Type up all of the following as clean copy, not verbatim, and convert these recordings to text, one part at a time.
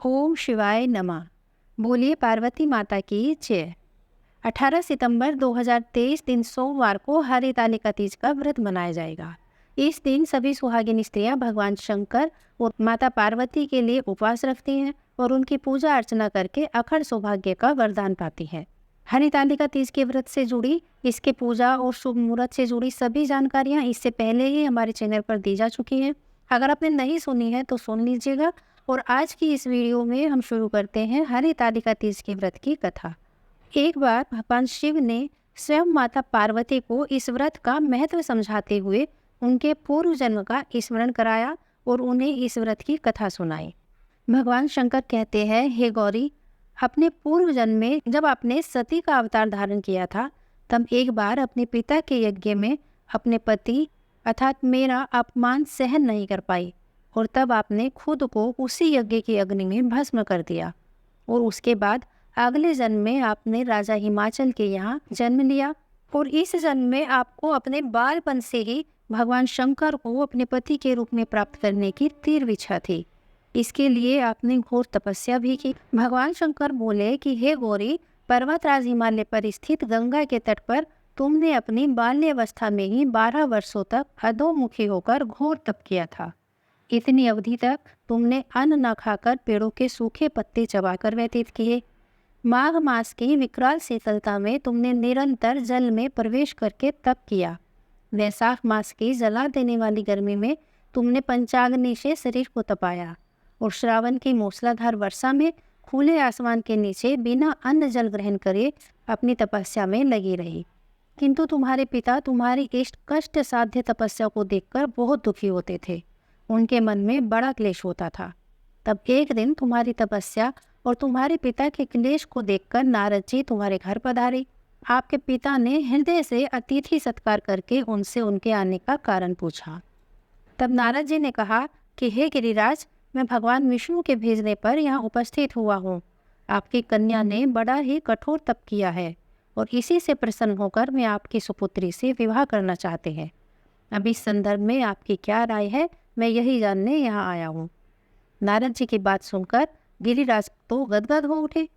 ओम शिवाय नमः। बोलिए पार्वती माता की जय। 18 सितंबर 2023 दिन सोमवार को हरितालिका तीज का व्रत मनाया जाएगा। इस दिन सभी सुहागिन स्त्रियां भगवान शंकर और माता पार्वती के लिए उपवास रखती हैं और उनकी पूजा अर्चना करके अखंड सौभाग्य का वरदान पाती हैं। हरितालिका तीज के व्रत से जुड़ी, इसके पूजा और शुभ मुहूर्त से जुड़ी सभी जानकारियां इससे पहले ही हमारे चैनल पर दी जा चुकी हैं। अगर आपने नहीं सुनी है तो सुन लीजिएगा। और आज की इस वीडियो में हम शुरू करते हैं हरितालिका तीज के व्रत की कथा। एक बार भगवान शिव ने स्वयं माता पार्वती को इस व्रत का महत्व समझाते हुए उनके पूर्व जन्म का स्मरण कराया और उन्हें इस व्रत की कथा सुनाई। भगवान शंकर कहते हैं, हे गौरी, अपने पूर्व जन्म में जब आपने सती का अवतार धारण किया था, तब एक बार अपने पिता के यज्ञ में अपने पति अर्थात मेरा अपमान सहन नहीं कर पाई और तब आपने खुद को उसी यज्ञ की अग्नि में भस्म कर दिया। और उसके बाद अगले जन्म में आपने राजा हिमाचल के यहाँ जन्म लिया और इस जन्म में आपको अपने बालपन से ही भगवान शंकर को अपने पति के रूप में प्राप्त करने की तीव्र इच्छा थी। इसके लिए आपने घोर तपस्या भी की। भगवान शंकर बोले कि हे गौरी, पर्वतराज हिमालय पर स्थित गंगा के तट पर तुमने अपनी बाल्यावस्था में ही 12 वर्षों तक अधोमुखी होकर घोर तप किया था। इतनी अवधि तक तुमने अन्न न खाकर पेड़ों के सूखे पत्ते चबाकर व्यतीत किए। माघ मास की विकराल शीतलता में तुमने निरंतर जल में प्रवेश करके तप किया। वैशाख मास की जला देने वाली गर्मी में तुमने पंचाग्नि से शरीर को तपाया और श्रावण की मूसलाधार वर्षा में खुले आसमान के नीचे बिना अन्न जल ग्रहण करे अपनी तपस्या में लगी रही। किंतु तुम्हारे पिता तुम्हारी इस कष्ट साध्य तपस्या को देखकर बहुत दुखी होते थे। उनके मन में बड़ा क्लेश होता था। तब एक दिन तुम्हारी तपस्या और तुम्हारे पिता के क्लेश को देखकर नारद जी तुम्हारे घर पधारे। आपके पिता ने हृदय से अतिथि सत्कार करके उनसे उनके आने का कारण पूछा। तब नारद जी ने कहा कि हे गिरिराज, मैं भगवान विष्णु के भेजने पर यहाँ उपस्थित हुआ हूँ। आपकी कन्या ने बड़ा ही कठोर तप किया है और इसी से प्रसन्न होकर मैं आपकी सुपुत्री से विवाह करना चाहते हैं। अब इस संदर्भ में आपकी क्या राय है, मैं यही जानने यहाँ आया हूँ। नारद जी की बात सुनकर गिरिराज तो गदगद हो उठे।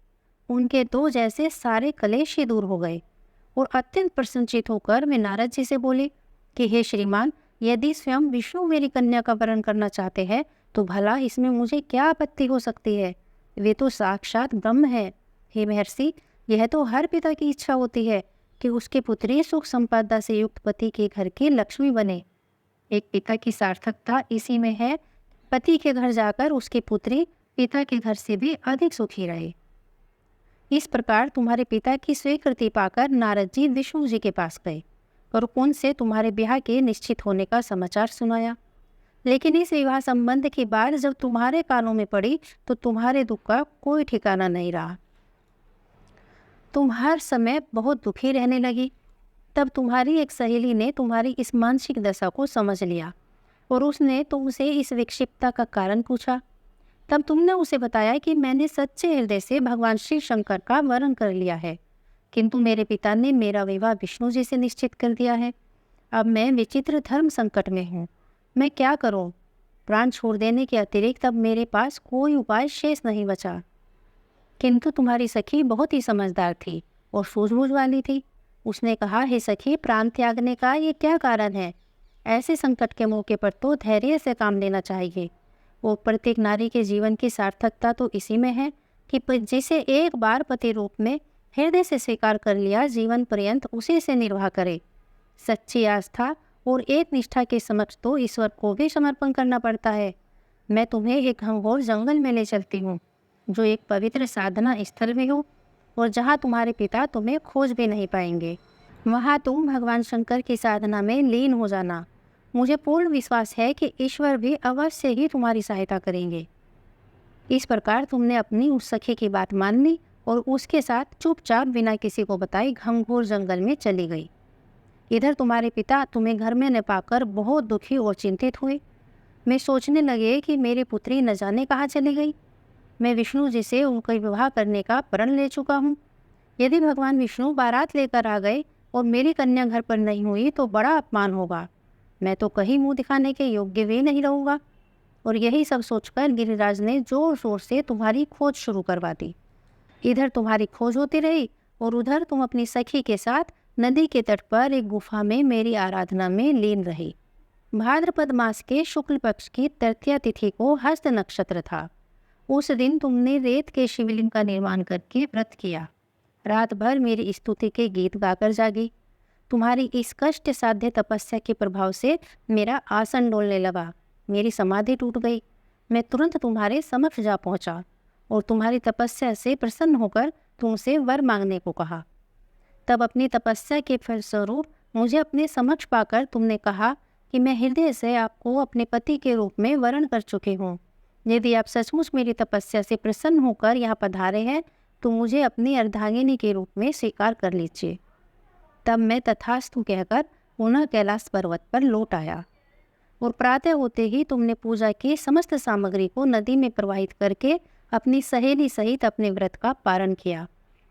उनके तो जैसे सारे कलेश ही दूर हो गए और अत्यंत प्रसन्नचित होकर वे नारद जी से बोले कि हे श्रीमान, यदि स्वयं विष्णु मेरी कन्या का वरण करना चाहते हैं तो भला इसमें मुझे क्या आपत्ति हो सकती है। वे तो साक्षात ब्रह्म है। हे महर्षि, यह तो हर पिता की इच्छा होती है कि उसकी पुत्री सुख संपदा से युक्त पति के घर की लक्ष्मी बने। एक पिता की सार्थकता इसी में है, पति के घर जाकर उसकी पुत्री पिता के घर से भी अधिक सुखी रहे। इस प्रकार तुम्हारे पिता की स्वीकृति पाकर नारद जी विष्णु जी के पास गए और उनसे तुम्हारे ब्याह के निश्चित होने का समाचार सुनाया। लेकिन इस विवाह संबंध की बात जब तुम्हारे कानों में पड़ी तो तुम्हारे दुख का कोई ठिकाना नहीं रहा। तुम हर समय बहुत दुखी रहने लगी। तब तुम्हारी एक सहेली ने तुम्हारी इस मानसिक दशा को समझ लिया और उसने तुमसे इस विक्षिप्तता का कारण पूछा। तब तुमने उसे बताया कि मैंने सच्चे हृदय से भगवान श्री शंकर का वरण कर लिया है, किंतु मेरे पिता ने मेरा विवाह विष्णु जी से निश्चित कर दिया है। अब मैं विचित्र धर्म संकट में हूँ। मैं क्या करूँ? प्राण छोड़ देने के अतिरिक्त अब मेरे पास कोई उपाय शेष नहीं बचा। किंतु तुम्हारी सखी बहुत ही समझदार थी और सूझबूझ वाली थी। उसने कहा, हे सखी, प्राण त्यागने का ये क्या कारण है? ऐसे संकट के मौके पर तो धैर्य से काम लेना चाहिए। वो प्रत्येक नारी के जीवन की सार्थकता तो इसी में है कि जिसे एक बार पति रूप में हृदय से स्वीकार कर लिया, जीवन पर्यंत उसी से निर्वाह करे। सच्ची आस्था और एक निष्ठा के समक्ष तो ईश्वर को भी समर्पण करना पड़ता है। मैं तुम्हें एक घनघोर जंगल में ले चलती हूँ, जो एक पवित्र साधना स्थल भी हो और जहाँ तुम्हारे पिता तुम्हें खोज भी नहीं पाएंगे। वहाँ तुम भगवान शंकर की साधना में लीन हो जाना। मुझे पूर्ण विश्वास है कि ईश्वर भी अवश्य ही तुम्हारी सहायता करेंगे। इस प्रकार तुमने अपनी उस सखी की बात मान ली और उसके साथ चुपचाप बिना किसी को बताए घनघोर जंगल में चली गई। इधर तुम्हारे पिता तुम्हें घर में न पाकर बहुत दुखी और चिंतित हुए। मैं सोचने लगे कि मेरी पुत्री न जाने कहाँ चली गई। मैं विष्णु जी से उनका विवाह करने का प्रण ले चुका हूँ। यदि भगवान विष्णु बारात लेकर आ गए और मेरी कन्या घर पर नहीं हुई तो बड़ा अपमान होगा। मैं तो कहीं मुंह दिखाने के योग्य भी नहीं रहूँगा। और यही सब सोचकर गिरिराज ने जोर शोर से तुम्हारी खोज शुरू करवा दी। इधर तुम्हारी खोज होती रही और उधर तुम अपनी सखी के साथ नदी के तट पर एक गुफा में मेरी आराधना में लीन रही। भाद्रपद मास के शुक्ल पक्ष की तृतीया तिथि को हस्त नक्षत्र था। उस दिन तुमने रेत के शिवलिंग का निर्माण करके व्रत किया। रात भर मेरी स्तुति के गीत गाकर जागी। तुम्हारी इस कष्ट साध्य तपस्या के प्रभाव से मेरा आसन डोलने लगा, मेरी समाधि टूट गई। मैं तुरंत तुम्हारे समक्ष जा पहुंचा और तुम्हारी तपस्या से प्रसन्न होकर तुमसे वर मांगने को कहा। तब अपनी तपस्या के फलस्वरूप मुझे अपने समक्ष पाकर तुमने कहा कि मैं हृदय से आपको अपने पति के रूप में वरण कर चुके हूँ। यदि आप सचमुच मेरी तपस्या से प्रसन्न होकर यहाँ पधारे हैं तो मुझे अपनी अर्धांगिनी के रूप में स्वीकार कर लीजिए। तब मैं तथास्तु कहकर पुनः कैलाश पर्वत पर लौट आया और प्रातः होते ही तुमने पूजा की समस्त सामग्री को नदी में प्रवाहित करके अपनी सहेली सहित अपने व्रत का पारण किया।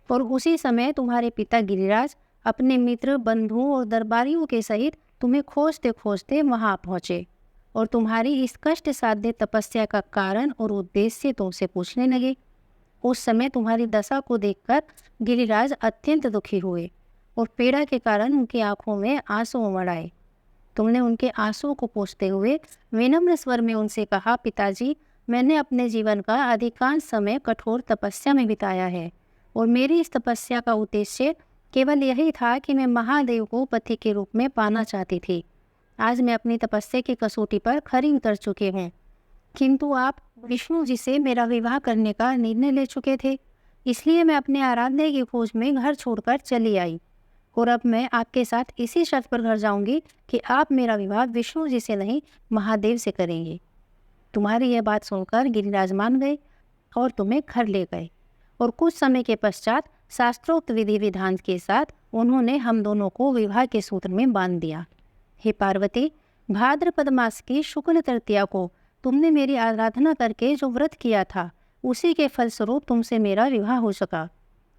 और उसी समय तुम्हारे पिता गिरिराज अपने मित्र, बंधुओं और दरबारियों के सहित तुम्हें खोजते खोजते वहां पहुँचे और तुम्हारी इस कष्ट साध्य तपस्या का कारण और उद्देश्य तुमसे पूछने लगे। उस समय तुम्हारी दशा को देखकर गिरिराज अत्यंत दुखी हुए और पीड़ा के कारण उनकी आंखों में आंसू उमड़ आए। तुमने उनके आंसुओं को पोंछते हुए विनम्र स्वर में उनसे कहा, पिताजी, मैंने अपने जीवन का अधिकांश समय कठोर तपस्या में बिताया है और मेरी इस तपस्या का उद्देश्य केवल यही था कि मैं महादेव को पति के रूप में पाना चाहती थी। आज मैं अपनी तपस्या की कसौटी पर खरी उतर चुके हूँ, किंतु आप विष्णु जी से मेरा विवाह करने का निर्णय ले चुके थे, इसलिए मैं अपने आराध्य की खोज में घर छोड़कर चली आई और अब मैं आपके साथ इसी शर्त पर घर जाऊंगी कि आप मेरा विवाह विष्णु जी से नहीं महादेव से करेंगे। तुम्हारी यह बात सुनकर गिरिराज मान गए और तुम्हें घर ले गए और कुछ समय के पश्चात शास्त्रोक्त विधि विधान के साथ उन्होंने हम दोनों को विवाह के सूत्र में बांध दिया। हे पार्वती, भाद्रपद मास की शुक्ल तृतीया को तुमने मेरी आराधना करके जो व्रत किया था उसी के फलस्वरूप तुमसे मेरा विवाह हो सका।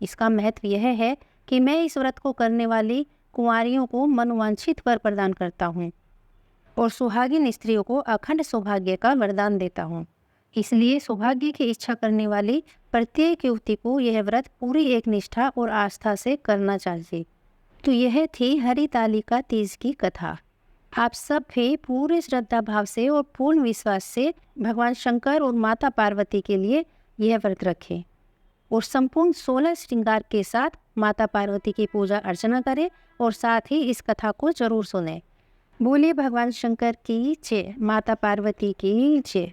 इसका महत्व यह है कि मैं इस व्रत को करने वाली कुंवारियों को मनोवांछित वर प्रदान करता हूँ और सुहागिन स्त्रियों को अखंड सौभाग्य का वरदान देता हूँ। इसलिए सौभाग्य की इच्छा करने वाली प्रत्येक युवती को यह व्रत पूरी एक निष्ठा और आस्था से करना चाहिए। तो यह थी हरितालिका तीज की कथा। आप सब भी पूरे श्रद्धा भाव से और पूर्ण विश्वास से भगवान शंकर और माता पार्वती के लिए यह व्रत रखें और संपूर्ण 16 श्रृंगार के साथ माता पार्वती की पूजा अर्चना करें और साथ ही इस कथा को जरूर सुनें। बोलिए भगवान शंकर की जय, माता पार्वती की जय।